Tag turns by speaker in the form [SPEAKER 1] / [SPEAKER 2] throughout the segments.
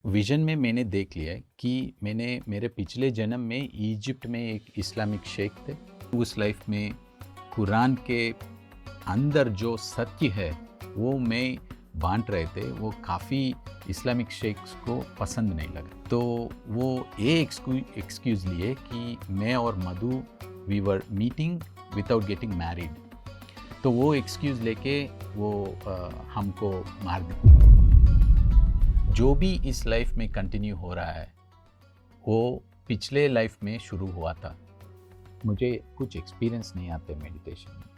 [SPEAKER 1] Vision में मैंने देख लिया है कि मैंने मेरे पिछले जन्म में इजिप्ट में एक इस्लामिक शेख थे। उस लाइफ में कुरान के अंदर जो सत्य है वो मैं बाँट रहे थे, वो काफ़ी इस्लामिक शेख्स को पसंद नहीं लगा। तो वो ये एक्सक्यूज़ लिए कि मैं और Madhu we were meeting without getting married. तो वो एक्सक्यूज़ लेके वो हमको मार दी। जो भी इस लाइफ में कंटिन्यू हो रहा है वो पिछले लाइफ में शुरू हुआ था। मुझे कुछ एक्सपीरियंस नहीं आते मेडिटेशन में।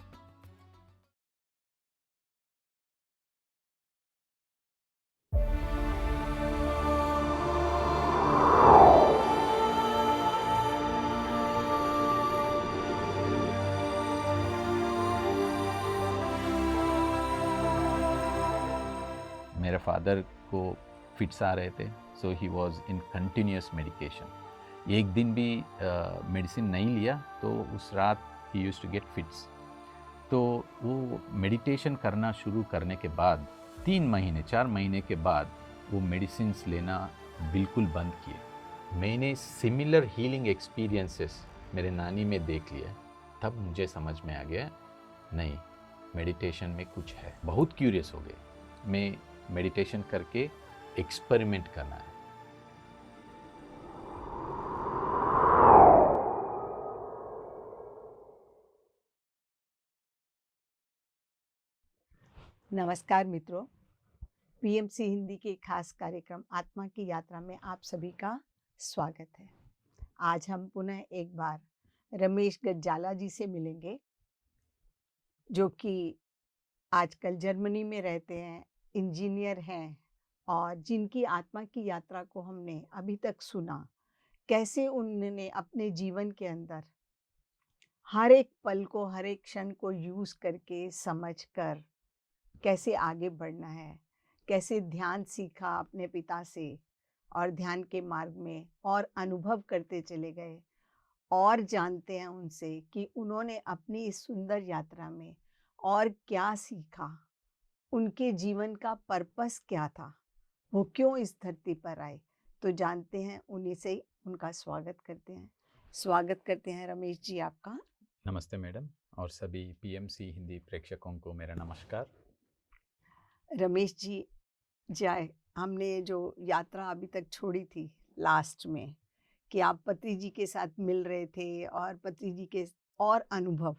[SPEAKER 1] मेरे फादर को फिट्स आ रहे थे, so he was in continuous medication. एक दिन भी मेडिसिन नहीं लिया तो उस रात ही यूज्ड टू गेट फिट्स। तो वो मेडिटेशन करना शुरू करने के बाद 3 महीने 4 महीने के बाद वो मेडिसिन्स लेना बिल्कुल बंद किए। मैंने सिमिलर हीलिंग एक्सपीरियंसेस मेरे नानी में देख लिया। तब मुझे समझ में आ गया, नहीं, मेडिटेशन में कुछ है। बहुत क्यूरियस हो गए। मैं मेडिटेशन करके एक्सपेरिमेंट करना है।
[SPEAKER 2] नमस्कार मित्रों, पीएमसी हिंदी के खास कार्यक्रम आत्मा की यात्रा में आप सभी का स्वागत है। आज हम पुनः एक बार रमेश गज्जाला जी से मिलेंगे, जो कि आजकल जर्मनी में रहते हैं, इंजीनियर हैं और जिनकी आत्मा की यात्रा को हमने अभी तक सुना। कैसे उन्होंने अपने जीवन के अंदर हर एक पल को, हर एक क्षण को यूज़ करके, समझकर कैसे आगे बढ़ना है, कैसे ध्यान सीखा अपने पिता से और ध्यान के मार्ग में और अनुभव करते चले गए और जानते हैं उनसे कि उन्होंने अपनी इस सुंदर यात्रा में और क्या सीखा, उनके जीवन का पर्पस क्या था, वो क्यों इस धरती पर आए। तो जानते हैं उन्हीं से ही, उनका स्वागत करते हैं। स्वागत करते हैं रमेश जी आपका।
[SPEAKER 1] नमस्ते मैडम, और सभी पीएमसी हिंदी प्रेक्षकों को मेरा नमस्कार।
[SPEAKER 2] रमेश जी, जाए हमने जो यात्रा अभी तक छोड़ी थी लास्ट में, कि आप पति जी के साथ मिल रहे थे और पति जी के और अनुभव,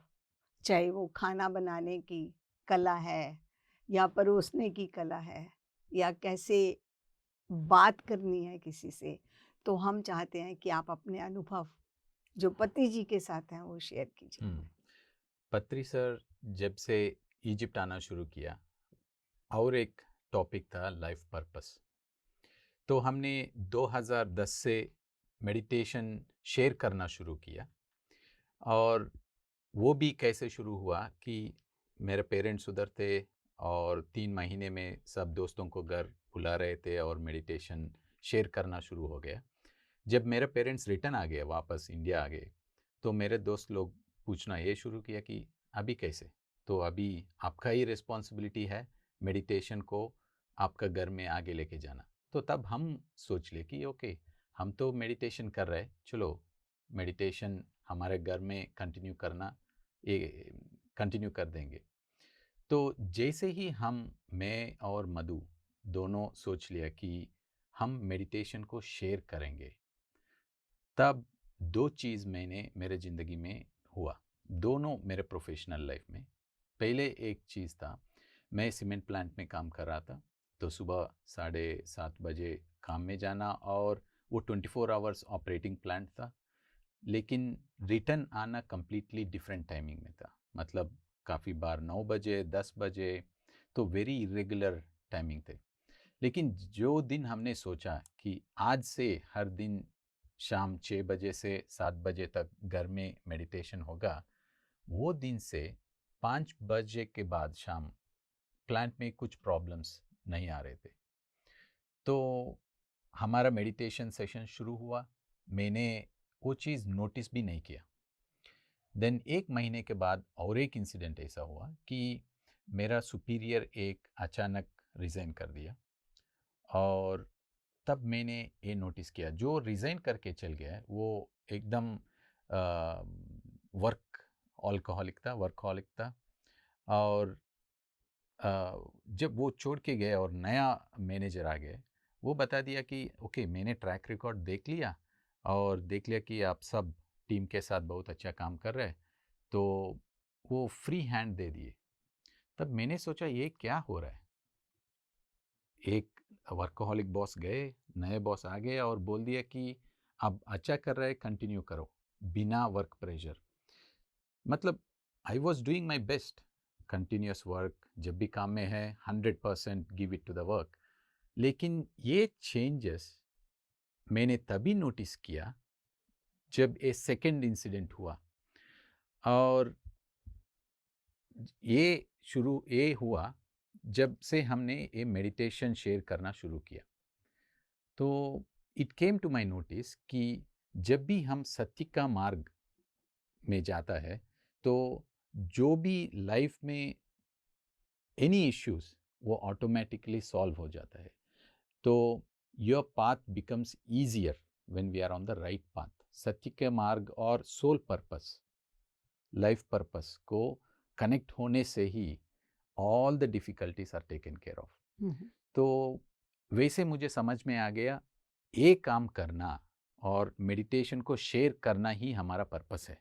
[SPEAKER 2] चाहे वो खाना बनाने की कला है या परोसने की कला है या कैसे बात करनी है किसी से, तो हम चाहते हैं कि आप अपने अनुभव जो पति जी के साथ हैं वो शेयर कीजिए।
[SPEAKER 1] पत्री सर जब से इजिप्ट आना शुरू किया और एक टॉपिक था लाइफ पर्पस। तो हमने 2010 से मेडिटेशन शेयर करना शुरू किया। और वो भी कैसे शुरू हुआ कि मेरे पेरेंट्स उधर थे और 3 महीने में सब दोस्तों को घर बुला रहे थे और मेडिटेशन शेयर करना शुरू हो गया। जब मेरे पेरेंट्स रिटर्न आ गए, वापस इंडिया आ गए, तो मेरे दोस्त लोग पूछना ये शुरू किया कि अभी कैसे। तो अभी आपका ही रिस्पॉन्सिबिलिटी है मेडिटेशन को आपका घर में आगे लेके जाना। तो तब हम सोच ले कि ओके, हम तो मेडिटेशन कर रहे, चलो मेडिटेशन हमारे घर में कंटिन्यू करना, ये कंटिन्यू कर देंगे। तो जैसे ही मैं और मधु दोनों सोच लिया कि हम मेडिटेशन को शेयर करेंगे, तब दो चीज़ मैंने मेरे ज़िंदगी में हुआ, दोनों मेरे प्रोफेशनल लाइफ में। पहले एक चीज़ था, मैं सीमेंट प्लांट में काम कर रहा था। तो सुबह 7:30 बजे काम में जाना, और वो 24 आवर्स ऑपरेटिंग प्लांट था, लेकिन रिटर्न आना कम्प्लीटली डिफरेंट टाइमिंग में था। मतलब काफ़ी बार 9 बजे 10 बजे, तो वेरी इरेगुलर टाइमिंग थे। लेकिन जो दिन हमने सोचा कि आज से हर दिन शाम 6 बजे से 7 बजे तक घर में मेडिटेशन होगा, वो दिन से 5 बजे के बाद शाम प्लांट में कुछ प्रॉब्लम्स नहीं आ रहे थे। तो हमारा मेडिटेशन सेशन शुरू हुआ। मैंने वो चीज़ नोटिस भी नहीं किया। देन 1 महीने के बाद और एक इंसिडेंट ऐसा हुआ कि मेरा सुपीरियर एक अचानक रिज़ाइन कर दिया। और तब मैंने ये नोटिस किया, जो रिज़ाइन करके चल गया है वो एकदम वर्कहॉलिक था। और जब वो छोड़ के गए और नया मैनेजर आ गए, वो बता दिया कि ओके, मैंने ट्रैक रिकॉर्ड देख लिया और देख लिया कि आप सब टीम के साथ बहुत अच्छा काम कर रहे हैं, तो वो फ्री हैंड दे दिए। तब मैंने सोचा ये क्या हो रहा है? एक वर्कहॉलिक बॉस गए, नए बॉस आ गए और बोल दिया कि आप अच्छा कर रहे हैं, कंटिन्यू करो, बिना वर्क प्रेशर। मतलब I was doing my best, continuous work, जब भी काम में है 100% give it to the work. लेकिन ये चेंजेस मैंने तभी नोटिस किया जब ये सेकंड इंसिडेंट हुआ। और ये हुआ जब से हमने ये मेडिटेशन शेयर करना शुरू किया। तो it came to my notice कि जब भी हम सत्य का मार्ग में जाता है, तो जो भी लाइफ में एनी इश्यूज, वो ऑटोमेटिकली सॉल्व हो जाता है। तो your path becomes easier when we are on the right path. सत्य के मार्ग और सोल पर्पस, लाइफ पर्पस को कनेक्ट होने से ही all the difficulties are taken care of.
[SPEAKER 2] हम्म,
[SPEAKER 1] तो वैसे मुझे समझ में आ गया, ये काम करना और मेडिटेशन को शेयर करना ही हमारा पर्पस है,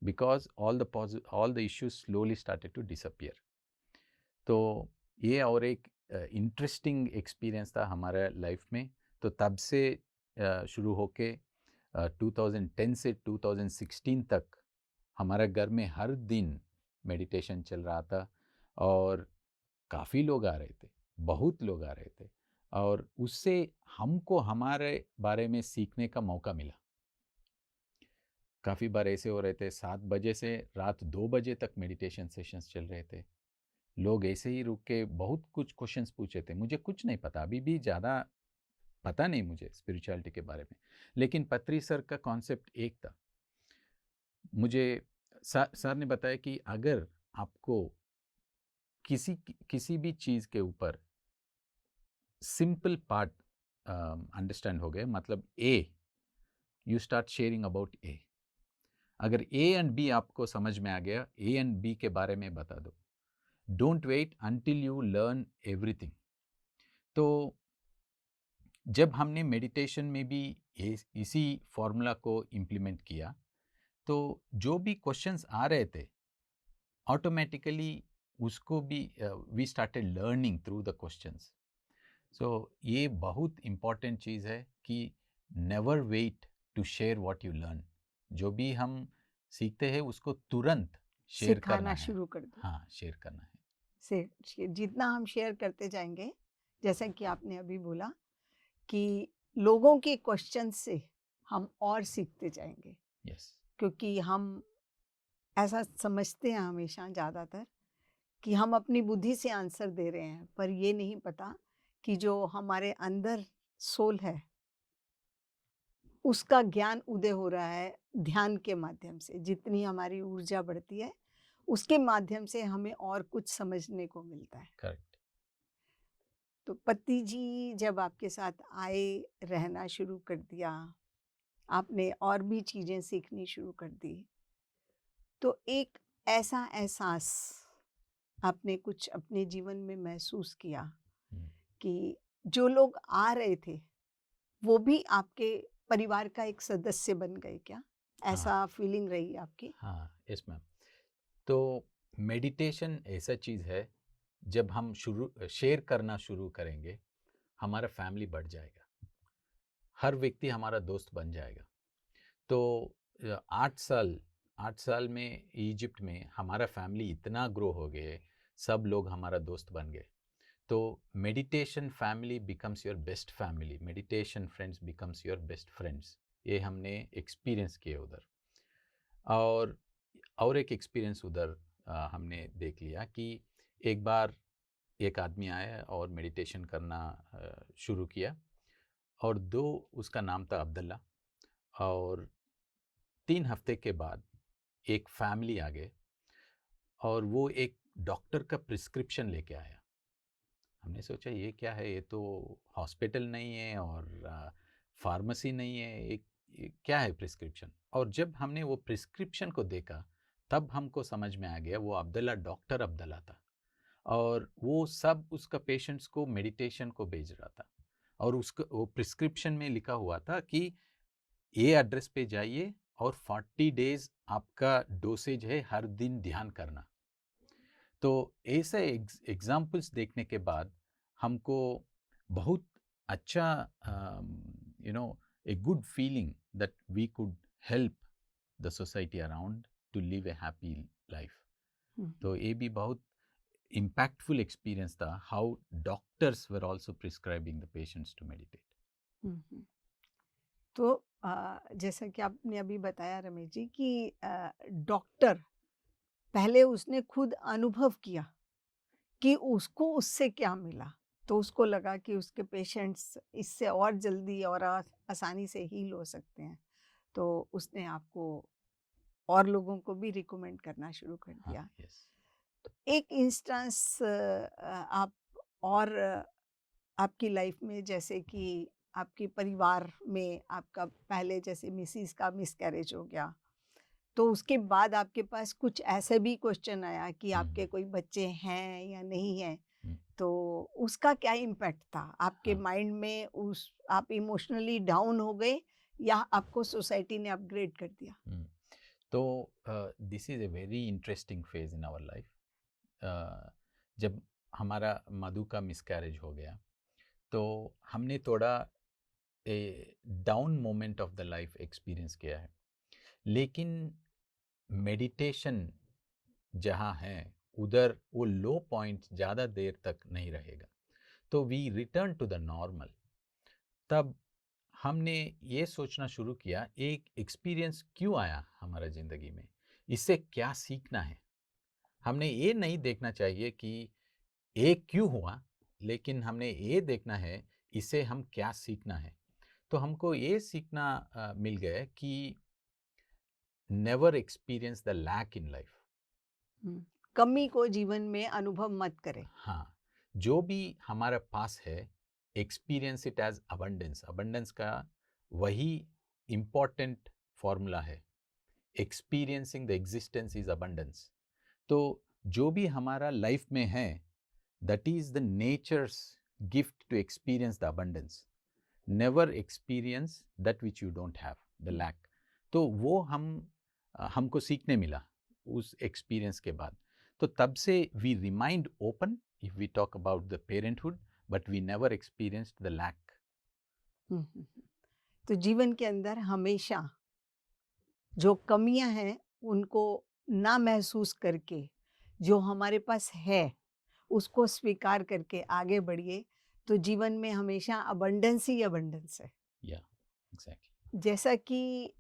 [SPEAKER 1] because all the issues slowly started to disappear. तो ये और एक इंटरेस्टिंग एक्सपीरियंस था हमारे लाइफ में। तो तब से शुरू होके 2010 से 2016 तक हमारे घर में हर दिन मेडिटेशन चल रहा था। और काफ़ी लोग आ रहे थे, बहुत लोग आ रहे थे, और उससे हमको हमारे बारे में सीखने का मौका मिला। काफ़ी बार ऐसे हो रहे थे, 7 बजे से रात 2 बजे तक मेडिटेशन सेशंस चल रहे थे। लोग ऐसे ही रुक के बहुत कुछ क्वेश्चंस पूछे थे। मुझे कुछ नहीं पता, अभी भी ज़्यादा पता नहीं मुझे स्पिरिचुअलिटी के बारे में, लेकिन पत्री सर का कॉन्सेप्ट एक था। मुझे सर ने बताया कि अगर आपको किसी भी चीज़ के ऊपर सिंपल पार्ट अंडरस्टैंड हो गए, मतलब ए, यू स्टार्ट शेयरिंग अबाउट ए। अगर ए एंड बी आपको समझ में आ गया, ए एंड बी के बारे में बता दो। Don't wait until you learn everything. तो जब हमने मेडिटेशन में भी इसी फॉर्मूला को इम्प्लीमेंट किया, तो जो भी क्वेश्चंस आ रहे थे, ऑटोमेटिकली उसको भी we started learning through the questions. So ये बहुत इम्पॉर्टेंट चीज़ है कि never wait to share what you learn. जो भी हम सीखते हैं उसको तुरंत शेयर करना
[SPEAKER 2] सिखाना
[SPEAKER 1] है।
[SPEAKER 2] शुरू कर दो।
[SPEAKER 1] हाँ, शेयर करना है।
[SPEAKER 2] जितना हम शेयर करते जाएंगे, जैसा कि आपने अभी बोला कि लोगों के क्वेश्चन से हम और सीखते जाएंगे,
[SPEAKER 1] यस।
[SPEAKER 2] क्योंकि हम ऐसा समझते हैं हमेशा ज़्यादातर कि हम अपनी बुद्धि से आंसर दे रहे हैं, पर ये नहीं पता कि जो हमारे अंदर सोल है, उसका ज्ञान उदय हो रहा है ध्यान के माध्यम से। जितनी हमारी ऊर्जा बढ़ती है, उसके माध्यम से हमें और कुछ समझने को मिलता है।
[SPEAKER 1] करेक्ट।
[SPEAKER 2] तो पति जी जब आपके साथ आए, रहना शुरू कर दिया, आपने और भी चीज़ें सीखनी शुरू कर दी, तो एक ऐसा एहसास आपने कुछ अपने जीवन में महसूस किया कि जो लोग आ रहे थे, वो भी आपके परिवार का एक सदस्य बन गए क्या?
[SPEAKER 1] हाँ,
[SPEAKER 2] ऐसा फीलिंग रही आपकी?
[SPEAKER 1] हाँ, यस मैम। तो मेडिटेशन ऐसा चीज़ है, जब हम शुरू शेयर करना शुरू करेंगे, हमारा फैमिली बढ़ जाएगा, हर व्यक्ति हमारा दोस्त बन जाएगा। तो 8 साल में इजिप्ट में हमारा फैमिली इतना ग्रो हो गए, सब लोग हमारा दोस्त बन गए। तो meditation family becomes your best family, meditation friends becomes your best friends. ये हमने एक्सपीरियंस किए उधर। और एक एक्सपीरियंस उधर हमने देख लिया कि एक बार एक आदमी आया और मेडिटेशन करना शुरू किया, और उसका नाम था अब्दुल्ला। और 3 हफ्ते के बाद एक फैमिली आ गए, और वो एक डॉक्टर का प्रिस्क्रिप्शन लेके आया। हमने सोचा ये क्या है, ये तो हॉस्पिटल नहीं है और फार्मेसी नहीं है, ये क्या है प्रिस्क्रिप्शन। और जब हमने वो प्रिस्क्रिप्शन को देखा तब हमको समझ में आ गया वो अब्दुल्ला डॉक्टर अब्दुल्ला था, और वो सब उसका पेशेंट्स को मेडिटेशन को भेज रहा था। और उसका वो प्रिस्क्रिप्शन में लिखा हुआ था कि ये एड्रेस पे जाइए और 40 डेज आपका डोसेज है, हर दिन ध्यान करना। तो ऐसे एग्जाम्पल्स देखने के बाद हमको बहुत अच्छा, a good feeling that we could help the society around to live a happy life.
[SPEAKER 2] हम्म,
[SPEAKER 1] तो ये भी बहुत impactful एक्सपीरियंस था, how doctors were also prescribing the patients to meditate.
[SPEAKER 2] हम्म। तो जैसा कि आपने अभी बताया रमेश जी कि डॉक्टर पहले उसने खुद अनुभव किया कि उसको उससे क्या मिला, तो उसको लगा कि उसके पेशेंट्स इससे और जल्दी और आसानी से हील हो सकते हैं, तो उसने आपको और लोगों को भी रिकमेंड करना शुरू कर
[SPEAKER 1] हाँ,
[SPEAKER 2] दिया।
[SPEAKER 1] यस।
[SPEAKER 2] तो एक इंस्टेंस आप और आपकी लाइफ में, जैसे कि आपके परिवार में आपका पहले जैसे मिसिस का मिसकैरेज हो गया, तो उसके बाद आपके पास कुछ ऐसे भी क्वेश्चन आया कि आपके कोई बच्चे हैं या नहीं हैं,
[SPEAKER 1] हम्म,
[SPEAKER 2] तो उसका क्या इम्पैक्ट था आपके
[SPEAKER 1] हाँ।
[SPEAKER 2] माइंड में? उस आप इमोशनली डाउन हो गए या आपको सोसाइटी ने अपग्रेड कर दिया?
[SPEAKER 1] हम्म। तो this is a very interesting phase in our life. जब हमारा मधु का मिसकैरेज हो गया तो हमने थोड़ा a down moment of the life experience किया है। लेकिन मेडिटेशन जहाँ है उधर वो लो पॉइंट ज़्यादा देर तक नहीं रहेगा, तो we return to the normal. तब हमने ये सोचना शुरू किया, एक एक्सपीरियंस क्यों आया हमारा ज़िंदगी में, इससे क्या सीखना है। हमने ये नहीं देखना चाहिए कि ये क्यों हुआ, लेकिन हमने ये देखना है इससे हम क्या सीखना है। तो हमको ये सीखना मिल गया कि never experience the lack in life.
[SPEAKER 2] हम्म, कमी को जीवन में अनुभव मत करें।
[SPEAKER 1] हाँ, जो भी हमारे पास है experience it as abundance. Abundance का वही इम्पॉर्टेंट फॉर्मूला है, experiencing the existence is abundance. तो जो भी हमारा लाइफ में है that is the nature's gift to experience the abundance. Never experience that which you don't have, the lack. तो वो हमको सीखने मिला उस एक्सपीरियंस के बाद। तो तब से we remind open if we talk about the parenthood, but we never experienced the lack.
[SPEAKER 2] हम्म, हम्म, हम्म। तो जीवन के अंदर हमेशा जो कमियां हैं उनको ना महसूस करके जो हमारे पास है उसको स्वीकार करके आगे बढ़िए, तो जीवन में हमेशा अबंडेंस ही अबंडेंस है।
[SPEAKER 1] या एग्जैक्टली।
[SPEAKER 2] जैसा कि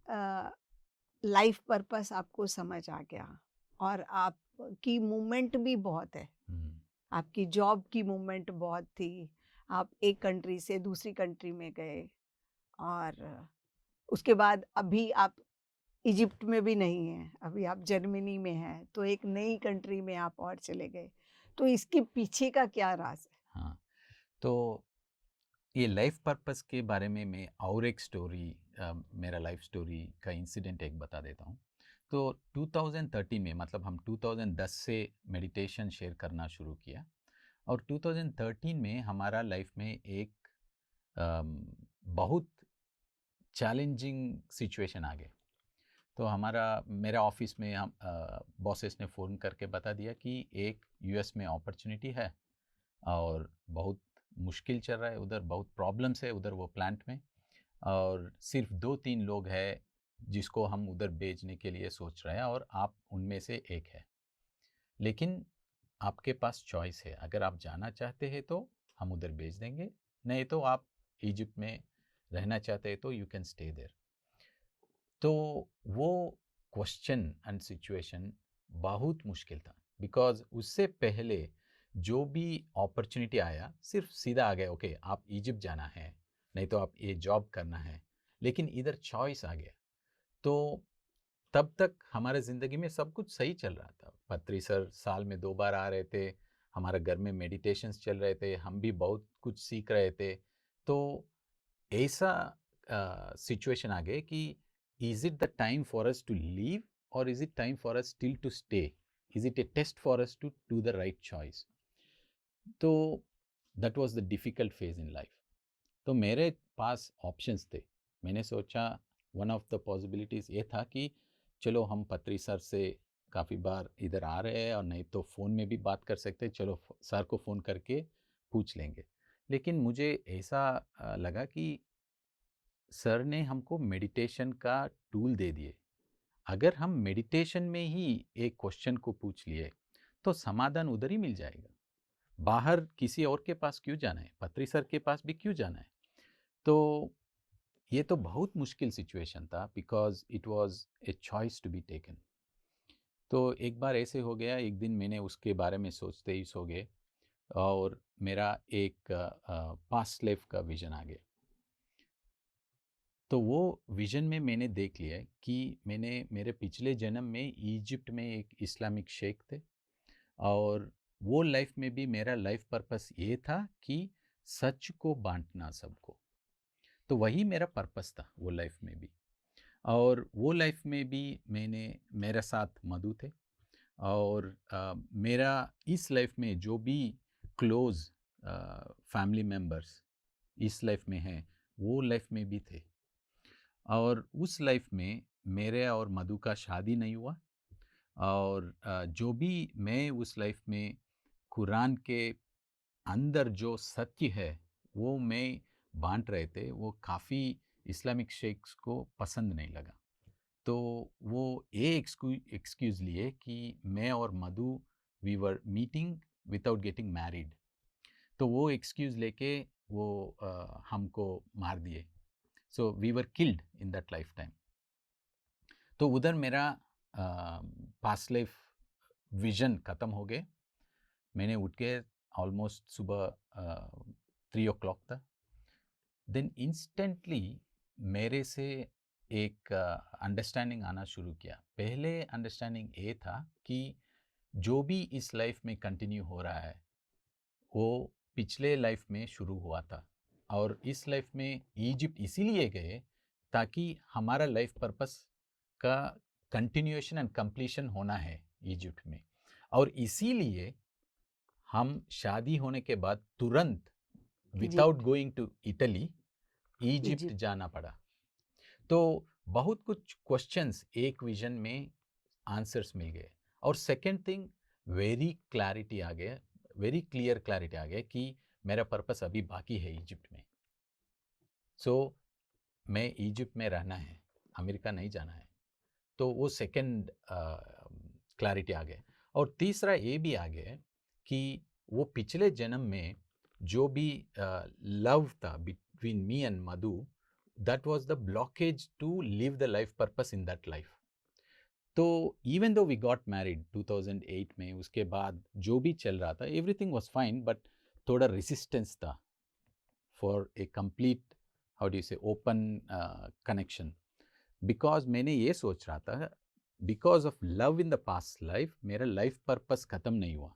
[SPEAKER 2] लाइफ पर्पस आपको समझ आ गया और आपकी मूवमेंट भी बहुत है, आपकी जॉब की मूवमेंट बहुत थी, आप एक कंट्री से दूसरी कंट्री में गए, और उसके बाद अभी आप इजिप्ट में भी नहीं हैं, अभी आप जर्मनी में हैं, तो एक नई कंट्री में आप और चले गए। तो इसके पीछे का क्या राज है?
[SPEAKER 1] हाँ, तो ये लाइफ पर्पस के बारे में मैं और एक स्टोरी, मेरा लाइफ स्टोरी का इंसिडेंट एक बता देता हूँ। तो 2013 में, मतलब हम 2010 से मेडिटेशन शेयर करना शुरू किया, और 2013 में हमारा लाइफ में एक बहुत चैलेंजिंग सिचुएशन आ गया। तो मेरा ऑफिस में हम बॉसेस ने फ़ोन करके बता दिया कि एक यूएस में अपॉर्चुनिटी है और बहुत मुश्किल चल रहा है उधर, बहुत प्रॉब्लम्स है उधर वो प्लांट में, और सिर्फ 2-3 लोग हैं जिसको हम उधर भेजने के लिए सोच रहे हैं, और आप उनमें से एक है। लेकिन आपके पास चॉइस है, अगर आप जाना चाहते हैं तो हम उधर भेज देंगे, नहीं तो आप इजिप्ट में रहना चाहते हैं तो यू कैन स्टे देयर। तो वो क्वेश्चन एंड सिचुएशन बहुत मुश्किल था, बिकॉज उससे पहले जो भी अपॉर्चुनिटी आया सिर्फ सीधा आ गया, ओके आप इजिप्ट जाना है, नहीं तो आप ये जॉब करना है। लेकिन इधर चॉइस आ गया। तो तब तक हमारे ज़िंदगी में सब कुछ सही चल रहा था। पत्री सर साल में 2 बार आ रहे थे, हमारे घर में मेडिटेशंस चल रहे थे, हम भी बहुत कुछ सीख रहे थे। तो ऐसा सिचुएशन आ गए कि is it the time for us to leave और is it time for us still to stay? Is it a test for us to do the right choice? तो that was the difficult phase in life. तो मेरे पास options थे। मैंने सोचा one of the possibilities ये था कि चलो हम पत्री सर से काफ़ी बार इधर आ रहे हैं और नहीं तो फ़ोन में भी बात कर सकते हैं, चलो सर को फ़ोन करके पूछ लेंगे। लेकिन मुझे ऐसा लगा कि सर ने हमको मेडिटेशन का टूल दे दिए। अगर हम मेडिटेशन में ही एक क्वेश्चन को पूछ लिए तो समाधान उधर ही मिल जाएगा। बाहर किसी और के पास क्यों जाना है, पत्री सर के पास भी क्यों जाना है? तो ये तो बहुत मुश्किल सिचुएशन था because it was a choice to be taken. तो एक बार ऐसे हो गया, एक दिन मैंने उसके बारे में सोचते ही सो गए और मेरा एक पास्ट लाइफ का विजन आ गया। तो वो विजन में मैंने देख लिया कि मैंने मेरे पिछले जन्म में इजिप्ट में एक इस्लामिक शेख थे और वो लाइफ में भी मेरा लाइफ पर्पस ये था कि सच को बांटना सबको। तो वही मेरा पर्पस था वो लाइफ में भी। और वो लाइफ में भी मैंने मेरे साथ मधु थे और मेरा इस लाइफ में जो भी क्लोज फैमिली मेम्बर्स इस लाइफ में हैं वो लाइफ में भी थे। और उस लाइफ में मेरे और मधु का शादी नहीं हुआ और जो भी मैं उस लाइफ में कुरान के अंदर जो सत्य है वो मैं बांट रहे थे, वो काफ़ी इस्लामिक शेख्स को पसंद नहीं लगा। तो वो ये एक्सक्यूज़ लिए कि मैं और Madhu we were meeting without getting married. तो वो एक्सक्यूज़ लेके वो हमको मार दिए। So we were killed in that life time. तो उधर मेरा पास्ट लाइफ विजन ख़त्म हो गए। मैंने उठ के ऑलमोस्ट सुबह 3 o'clock था। देन इंस्टेंटली मेरे से एक अंडरस्टैंडिंग आना शुरू किया। पहले अंडरस्टैंडिंग ये था कि जो भी इस लाइफ में कंटिन्यू हो रहा है वो पिछले लाइफ में शुरू हुआ था और इस लाइफ में इजिप्ट इसीलिए गए ताकि हमारा लाइफ पर्पस का कंटिन्यूएशन एंड कंप्लीशन होना है इजिप्ट में। और इसीलिए हम शादी होने के बाद तुरंत without
[SPEAKER 2] Egypt
[SPEAKER 1] going to Italy Egypt
[SPEAKER 2] Egypt
[SPEAKER 1] जाना पड़ा। तो बहुत कुछ क्वेश्चंस एक विजन में आंसर्स मिल गए। और सेकंड थिंग, वेरी क्लैरिटी आ गया, वेरी क्लियर क्लैरिटी आ गया कि मेरा पर्पस अभी बाकी है इजिप्ट में। सो मैं इजिप्ट में रहना है, अमेरिका नहीं जाना है। तो वो सेकंड क्लैरिटी आ गया। और तीसरा ये भी आ गया कि वो पिछले जन्म में जो भी लव था between me and Madhu, that was the blockage to live the life purpose in that life. तो even though we got married 2008 में, उसके बाद जो भी चल रहा था एवरीथिंग वाज फाइन, बट थोड़ा रेसिस्टेंस था for a complete, how do you say, open connection. Because मैंने ये सोच रहा था because of love in the past life मेरा लाइफ पर्पस ख़त्म नहीं हुआ।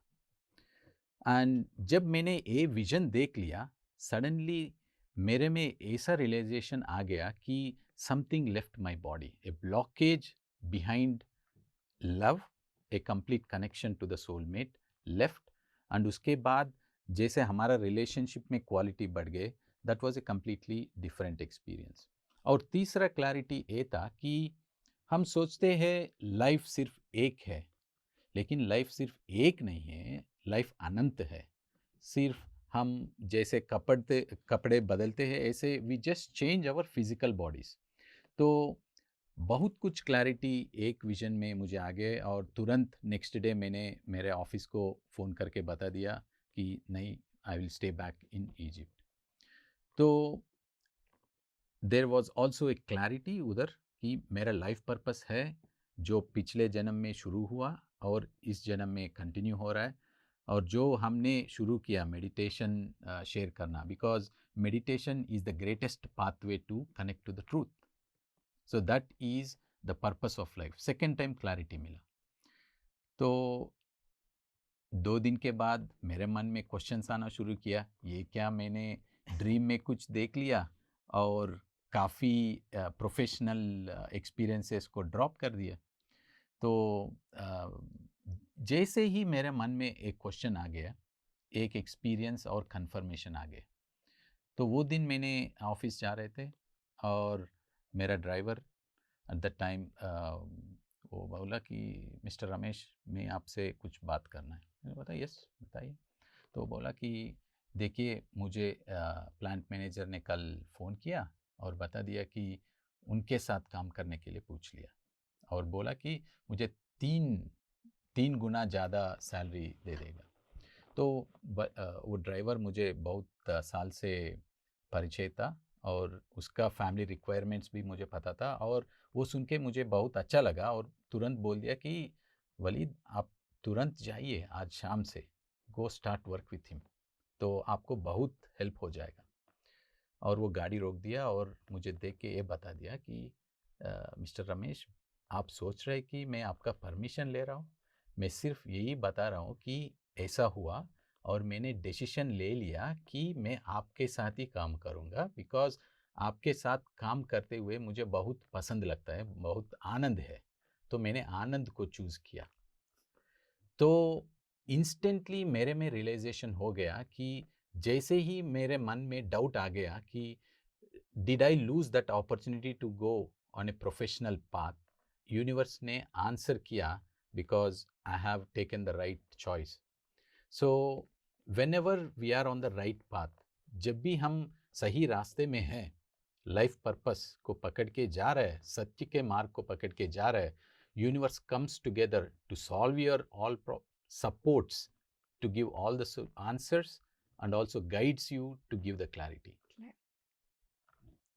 [SPEAKER 1] एंड जब मैंने ये विजन देख लिया, सडनली मेरे में ऐसा रियलाइजेशन आ गया कि something left my body, a blockage behind love, a complete connection to the soulmate left. And उसके बाद जैसे हमारा रिलेशनशिप में क्वालिटी बढ़ गए, that was a completely different experience. और तीसरा क्लैरिटी ये था कि हम सोचते हैं लाइफ सिर्फ एक है, लेकिन लाइफ सिर्फ एक नहीं है, लाइफ अनंत है। सिर्फ हम जैसे कपड़े बदलते हैं ऐसे we just change our physical bodies. तो बहुत कुछ क्लैरिटी एक विजन में मुझे आ गए और तुरंत नेक्स्ट डे मैंने मेरे ऑफिस को फ़ोन करके बता दिया कि नहीं, I will stay back in Egypt. तो देर वॉज ऑल्सो एक क्लैरिटी उधर कि मेरा लाइफ पर्पस है जो पिछले जन्म में शुरू हुआ और इस जन्म में कंटिन्यू हो रहा है। और जो हमने शुरू किया मेडिटेशन शेयर करना, because meditation is the greatest pathway to connect to the truth. So that is the purpose of life. Second time clarity मिला। तो 2 दिन के बाद मेरे मन में क्वेश्चंस आना शुरू किया, ये क्या मैंने ड्रीम में कुछ देख लिया और काफ़ी प्रोफेशनल एक्सपीरियंसेस को ड्रॉप कर दिया। तो अ, जैसे ही मेरे मन में एक क्वेश्चन आ गया, एक एक्सपीरियंस और कंफर्मेशन आ गया। तो वो दिन मैंने ऑफिस जा रहे थे और मेरा ड्राइवर एट द टाइम वो बोला कि मिस्टर रमेश, मैं आपसे कुछ बात करना है। मैंने बताया यस बताइए। तो वो बोला कि देखिए, मुझे प्लांट मैनेजर ने कल फ़ोन किया और बता दिया कि उनके साथ काम करने के लिए पूछ लिया और बोला कि मुझे तीन तीन गुना ज़्यादा सैलरी दे देगा। तो वो ड्राइवर मुझे बहुत साल से परिचय था और उसका फैमिली रिक्वायरमेंट्स भी मुझे पता था और वो सुन के मुझे बहुत अच्छा लगा और तुरंत बोल दिया कि वलीद, आप तुरंत जाइए आज शाम से, गो स्टार्ट वर्क विथ हिम, तो आपको बहुत हेल्प हो जाएगा। और वो गाड़ी रोक दिया और मुझे देख के ये बता दिया कि मिस्टर रमेश, आप सोच रहे कि मैं आपका परमिशन ले रहा हूँ? मैं सिर्फ यही बता रहा हूँ कि ऐसा हुआ और मैंने डिसीजन ले लिया कि मैं आपके साथ ही काम करूँगा, बिकॉज़ आपके साथ काम करते हुए मुझे बहुत पसंद लगता है, बहुत आनंद है। तो मैंने आनंद को चूज़ किया। तो इंस्टेंटली मेरे में रियलाइजेशन हो गया कि जैसे ही मेरे मन में डाउट आ गया कि did I lose that opportunity to go on a professional path, universe ने आंसर किया because I have taken the right choice. So whenever we are on the right path, जब भी हम सही रास्ते में हैं, लाइफ पर्पस को पकड़ के जा रहे हैं, सत्य के मार्ग को पकड़ के जा रहे हैं, universe comes together to solve your all supports, to give all the answers and also guides you to give the clarity.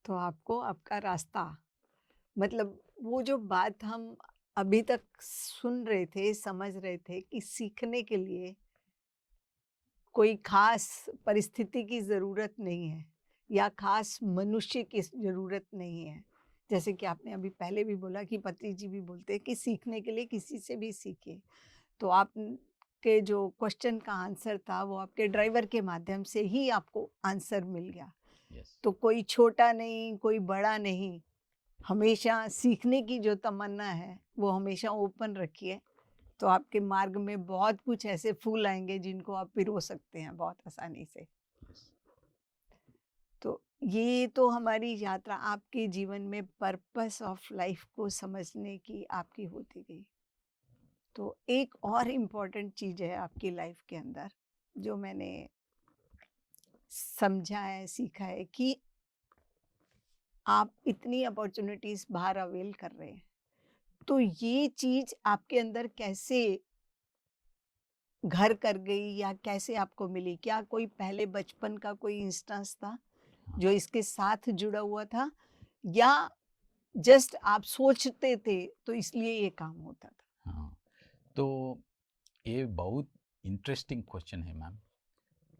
[SPEAKER 2] तो आपको आपका रास्ता, मतलब वो जो बात हम अभी तक सुन रहे थे, समझ रहे थे कि सीखने के लिए कोई खास परिस्थिति की ज़रूरत नहीं है या खास मनुष्य की ज़रूरत नहीं है। जैसे कि आपने अभी पहले भी बोला कि पति जी भी बोलते हैं कि सीखने के लिए किसी से भी सीखिए। तो आप के जो क्वेश्चन का आंसर था वो आपके ड्राइवर के माध्यम से ही आपको आंसर मिल गया।
[SPEAKER 1] Yes.
[SPEAKER 2] तो कोई छोटा नहीं, कोई बड़ा नहीं, हमेशा सीखने की जो तमन्ना है वो हमेशा ओपन रखिए। तो आपके मार्ग में बहुत कुछ ऐसे फूल आएंगे जिनको आप पिरो सकते हैं बहुत आसानी से।
[SPEAKER 1] Yes.
[SPEAKER 2] तो ये तो हमारी यात्रा आपके जीवन में पर्पस ऑफ लाइफ को समझने की आपकी होती गई। तो एक और इम्पॉर्टेंट चीज़ है आपकी लाइफ के अंदर जो मैंने समझा है, सीखा है कि आप इतनी अपॉर्चुनिटीज़ बाहर अवेल कर रहे हैं। तो ये चीज़ आपके अंदर कैसे घर कर गई या कैसे आपको मिली? क्या कोई पहले बचपन का कोई इंस्टेंस था जो इसके साथ जुड़ा हुआ था, या जस्ट आप सोचते थे तो इसलिए ये काम होता था?
[SPEAKER 1] हाँ, तो ये बहुत इंटरेस्टिंग क्वेश्चन है मैम।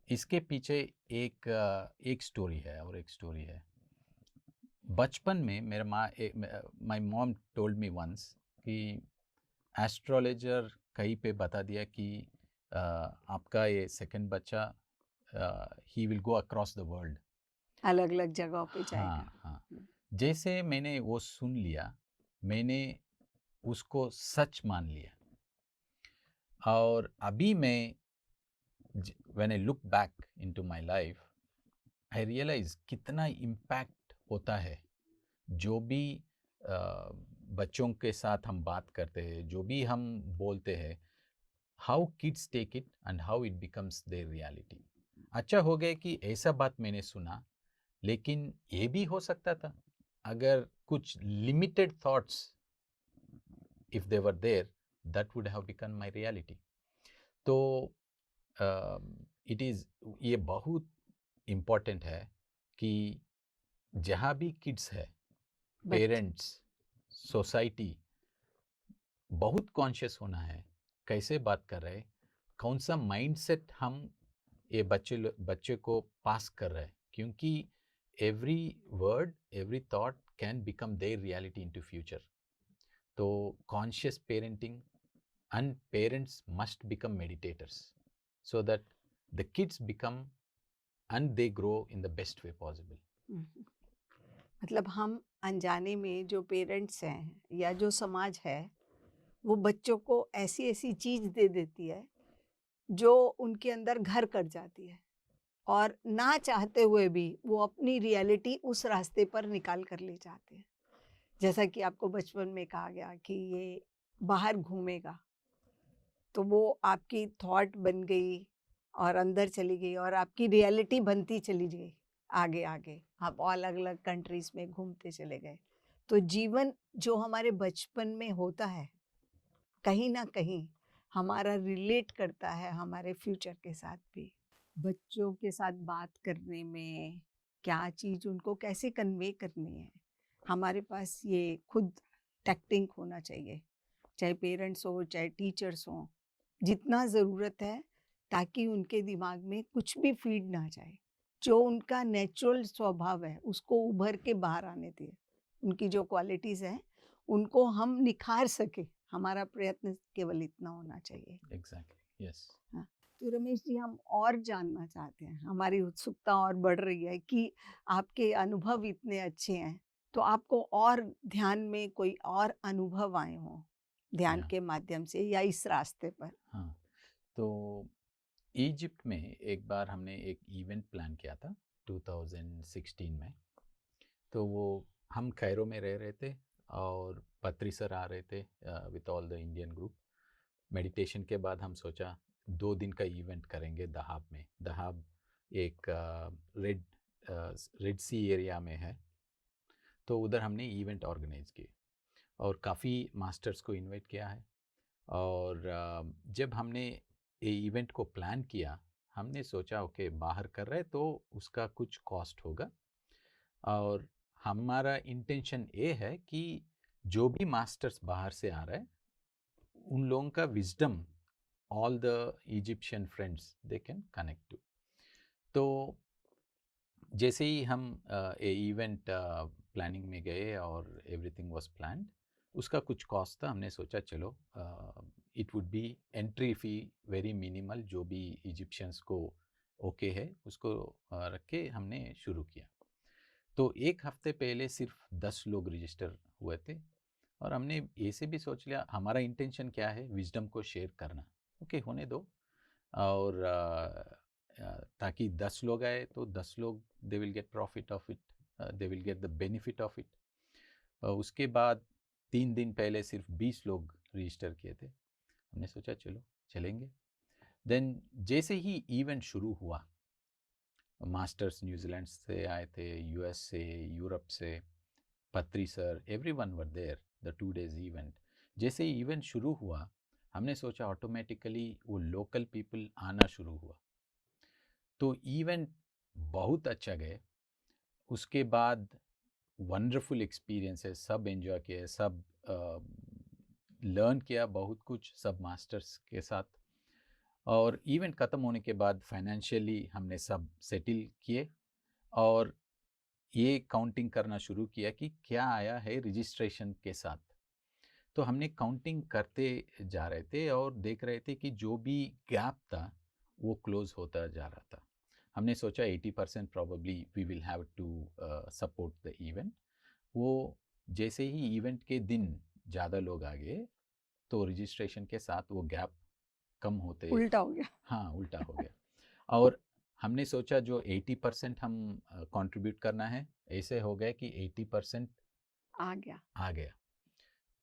[SPEAKER 1] इसके पीछे एक स्टोरी है और एक स्टोरी है। बचपन में मेरा my mom told me once कि एस्ट्रोलॉजर कहीं पे बता दिया कि आपका ये सेकंड बच्चा ही will go across the world.
[SPEAKER 2] अलग-अलग जगहों पे जाएगा।
[SPEAKER 1] हाँ हाँ, जैसे मैंने वो सुन लिया, मैंने उसको सच मान लिया। और अभी मैं when I look back into my life, I realise कितना इम्पैक्ट होता है जो भी बच्चों के साथ हम बात करते हैं, जो भी हम बोलते हैं, how kids take it and how it becomes their reality. अच्छा हो गया कि ऐसा बात मैंने सुना, लेकिन ये भी हो सकता था अगर कुछ limited thoughts if they were there, that would have become my reality. तो इट इज़ ये बहुत इम्पोर्टेंट है कि जहाँ भी किड्स है,
[SPEAKER 2] बट
[SPEAKER 1] पेरेंट्स, सोसाइटी, बहुत कॉन्शियस होना है कैसे बात कर रहे हैं, कौन सा माइंडसेट हम ये बच्चे को पास कर रहे हैं, क्योंकि every word, every thought can become their reality in to future. तो conscious parenting and parents must become meditators so that the kids become and they grow in the best way possible.
[SPEAKER 2] मतलब हम अनजाने में जो parents हैं या जो समाज है वो बच्चों को ऐसी ऐसी चीज दे देती है जो उनके अंदर घर कर जाती है और ना चाहते हुए भी वो अपनी रियलिटी उस रास्ते पर निकाल कर ले जाते हैं। जैसा कि आपको बचपन में कहा गया कि ये बाहर घूमेगा, तो वो आपकी थॉट बन गई और अंदर चली गई और आपकी रियलिटी बनती चली गई। आगे आगे आप और अलग अलग कंट्रीज में घूमते चले गए। तो जीवन जो हमारे बचपन में होता है कहीं ना कहीं हमारा रिलेट करता है हमारे फ्यूचर के साथ भी। बच्चों के साथ बात करने में क्या चीज़ उनको कैसे कन्वे करनी है, हमारे पास ये खुद टैक्टिंग होना चाहिए, चाहे पेरेंट्स हो चाहे टीचर्स हों, जितना ज़रूरत है, ताकि उनके दिमाग में कुछ भी फीड ना जाए। जो उनका नेचुरल स्वभाव है उसको उभर के बाहर आने दें। उनकी जो क्वालिटीज़ हैं उनको हम निखार सकें, हमारा प्रयत्न केवल इतना होना चाहिए।
[SPEAKER 1] Exactly. Yes.
[SPEAKER 2] हाँ, तो रमेश जी हम और जानना चाहते हैं, हमारी उत्सुकता और बढ़ रही है कि आपके अनुभव इतने अच्छे हैं, तो आपको और ध्यान में कोई और अनुभव आए हों, ध्यान
[SPEAKER 1] Yeah.
[SPEAKER 2] के माध्यम से या इस रास्ते पर?
[SPEAKER 1] हाँ, तो इजिप्ट में एक बार हमने एक इवेंट प्लान किया था 2016 में। तो वो हम कैरो में रह रहे थे और पत्री सर आ रहे थे with all the Indian group. Meditation के बाद हम सोचा 2 दिन का इवेंट करेंगे दहाब में। दहाब एक रेड रेड सी एरिया में है, तो उधर हमने इवेंट ऑर्गेनाइज किए और काफ़ी मास्टर्स को इनवाइट किया है। और जब हमने ये इवेंट को प्लान किया, हमने सोचा ओके बाहर कर रहे तो उसका कुछ कॉस्ट होगा, और हमारा इंटेंशन ये है कि जो भी मास्टर्स बाहर से आ रहे हैं उन लोगों का wisdom all the Egyptian friends they can connect to. तो जैसे ही हम ये इवेंट प्लानिंग में गए और एवरीथिंग वाज प्लान्ड, उसका कुछ कॉस्ट था। हमने सोचा चलो it would be entry fee very minimal, जो भी इजिप्शियंस को ओके है उसको रख के हमने शुरू किया। तो एक हफ्ते पहले सिर्फ 10 लोग रजिस्टर हुए थे और हमने ऐसे भी सोच लिया हमारा इंटेंशन क्या है, विजडम को शेयर करना। ओके होने दो, और ताकि 10 लोग आए तो 10 लोग they will get profit of it, they will get the benefit of it. उसके बाद 3 दिन पहले सिर्फ 20 लोग रजिस्टर किए थे। हमने सोचा चलो चलेंगे। देन जैसे ही इवेंट शुरू हुआ, मास्टर्स न्यूजीलैंड से आए थे, यूएस से, यूरोप से, Patri sir, everyone were there the 2 days event. जैसे ही इवेंट शुरू हुआ हमने सोचा ऑटोमेटिकली वो लोकल पीपल आना शुरू हुआ, तो इवेंट बहुत अच्छा गए। उसके बाद वंडरफुल एक्सपीरियंस है, सब एंजॉय किए, सब लर्न किया बहुत कुछ सब मास्टर्स के साथ। और इवेंट ख़त्म होने के बाद फाइनेंशियली हमने सब सेटल किए और ये काउंटिंग करना शुरू किया कि क्या आया है रजिस्ट्रेशन के साथ। तो हमने काउंटिंग करते जा रहे थे और देख रहे थे कि जो भी गैप था वो क्लोज होता जा रहा था। हमने सोचा 80% probably we will have to support the event. वो जैसे ही इवेंट के दिन ज़्यादा लोग आ गए तो रजिस्ट्रेशन के साथ वो गैप कम होते,
[SPEAKER 2] उल्टा हो गया।
[SPEAKER 1] हाँ उल्टा हो गया। और हमने सोचा जो 80% हम कंट्रीब्यूट करना है, ऐसे हो गया कि 80%
[SPEAKER 2] आ गया।
[SPEAKER 1] आ गया।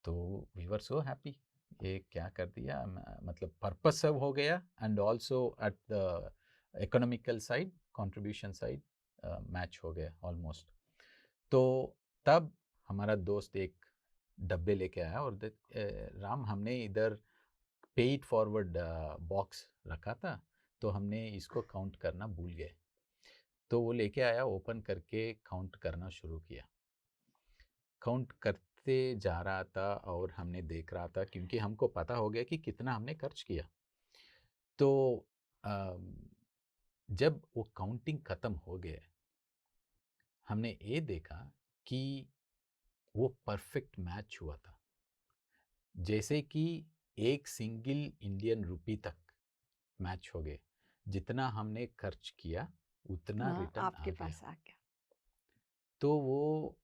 [SPEAKER 1] तो वी वर सो हैप्पी, ये क्या कर दिया, मतलब पर्पस सब हो गया and also at the economical side, contribution side match हो गया ऑलमोस्ट। तो तब हमारा दोस्त एक डब्बे लेके आया और राम हमने इधर पेड फॉरवर्ड बॉक्स रखा था, तो हमने इसको काउंट करना भूल गए। तो वो लेके आया, ओपन करके काउंट करना शुरू किया। काउंट करते जा रहा था और हमने देख रहा था क्योंकि हमको पता हो गया कि कितना हमने खर्च किया। तो जब वो काउंटिंग ख़त्म हो गया, हमने ये देखा कि वो परफेक्ट मैच हुआ था। जैसे कि एक सिंगल इंडियन रुपी तक मैच हो गए। जितना हमने खर्च किया उतना
[SPEAKER 2] वहाँ
[SPEAKER 1] रिटर्न आ
[SPEAKER 2] आपके
[SPEAKER 1] गया।
[SPEAKER 2] पास आ गया।
[SPEAKER 1] तो वो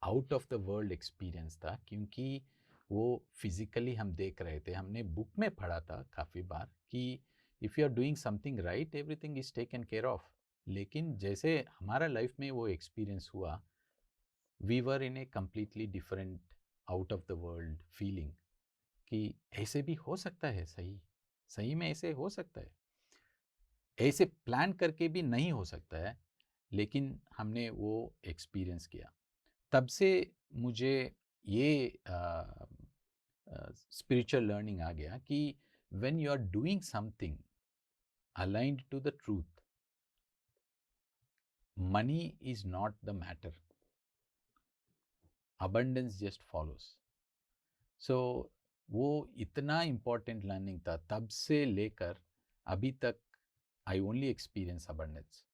[SPEAKER 1] out of the world experience था, क्योंकि वो फिजिकली हम देख रहे थे। हमने बुक में पढ़ा था काफ़ी बार कि if you are doing something right everything is taken care of. लेकिन जैसे हमारा लाइफ में वो एक्सपीरियंस हुआ, we were in a completely different out of the world feeling कि ऐसे भी हो सकता है, सही सही में ऐसे हो सकता है, ऐसे प्लान करके भी नहीं हो सकता है। लेकिन हमने वो एक्सपीरियंस किया। तब से मुझे ये स्पिरिचुअल लर्निंग आ गया कि when you are doing something aligned to the truth, money is not the matter, abundance just follows. So वो इतना इम्पोर्टेंट लर्निंग था। तब से लेकर अभी तक I only experience abundance.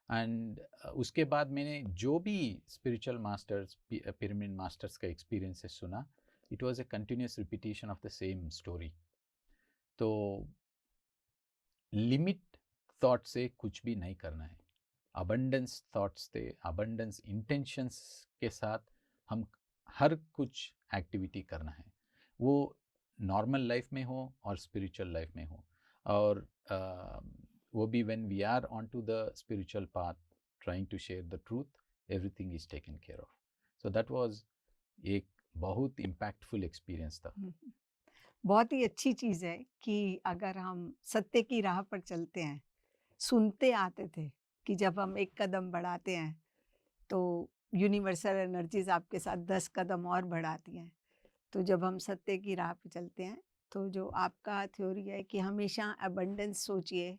[SPEAKER 1] And उसके बाद मैंने जो भी स्पिरिचुअल मास्टर्स, पिरामिड मास्टर्स का एक्सपीरियंसेस सुना, it was a continuous repetition of the same story. तो लिमिट थॉट से कुछ भी नहीं करना है, अबंडेंस थॉट्स से, अबंडेंस इंटेंशंस के साथ हम हर कुछ एक्टिविटी करना है, वो नॉर्मल लाइफ में हो और स्पिरिचुअल लाइफ में हो। और वो भी when we are on to the spiritual path trying to share the truth, everything is taken care of. So that was एक बहुत इम्पैक्टफुल एक्सपीरियंस था।
[SPEAKER 2] बहुत ही अच्छी चीज़ है कि अगर हम सत्य की राह पर चलते हैं, सुनते आते थे कि जब हम एक कदम बढ़ाते हैं तो यूनिवर्सल एनर्जीज आपके साथ 10 कदम और बढ़ाती हैं। तो जब हम सत्य की राह पे चलते हैं तो जो आपका थ्योरी है कि हमेशा अबंडेंस सोचिए,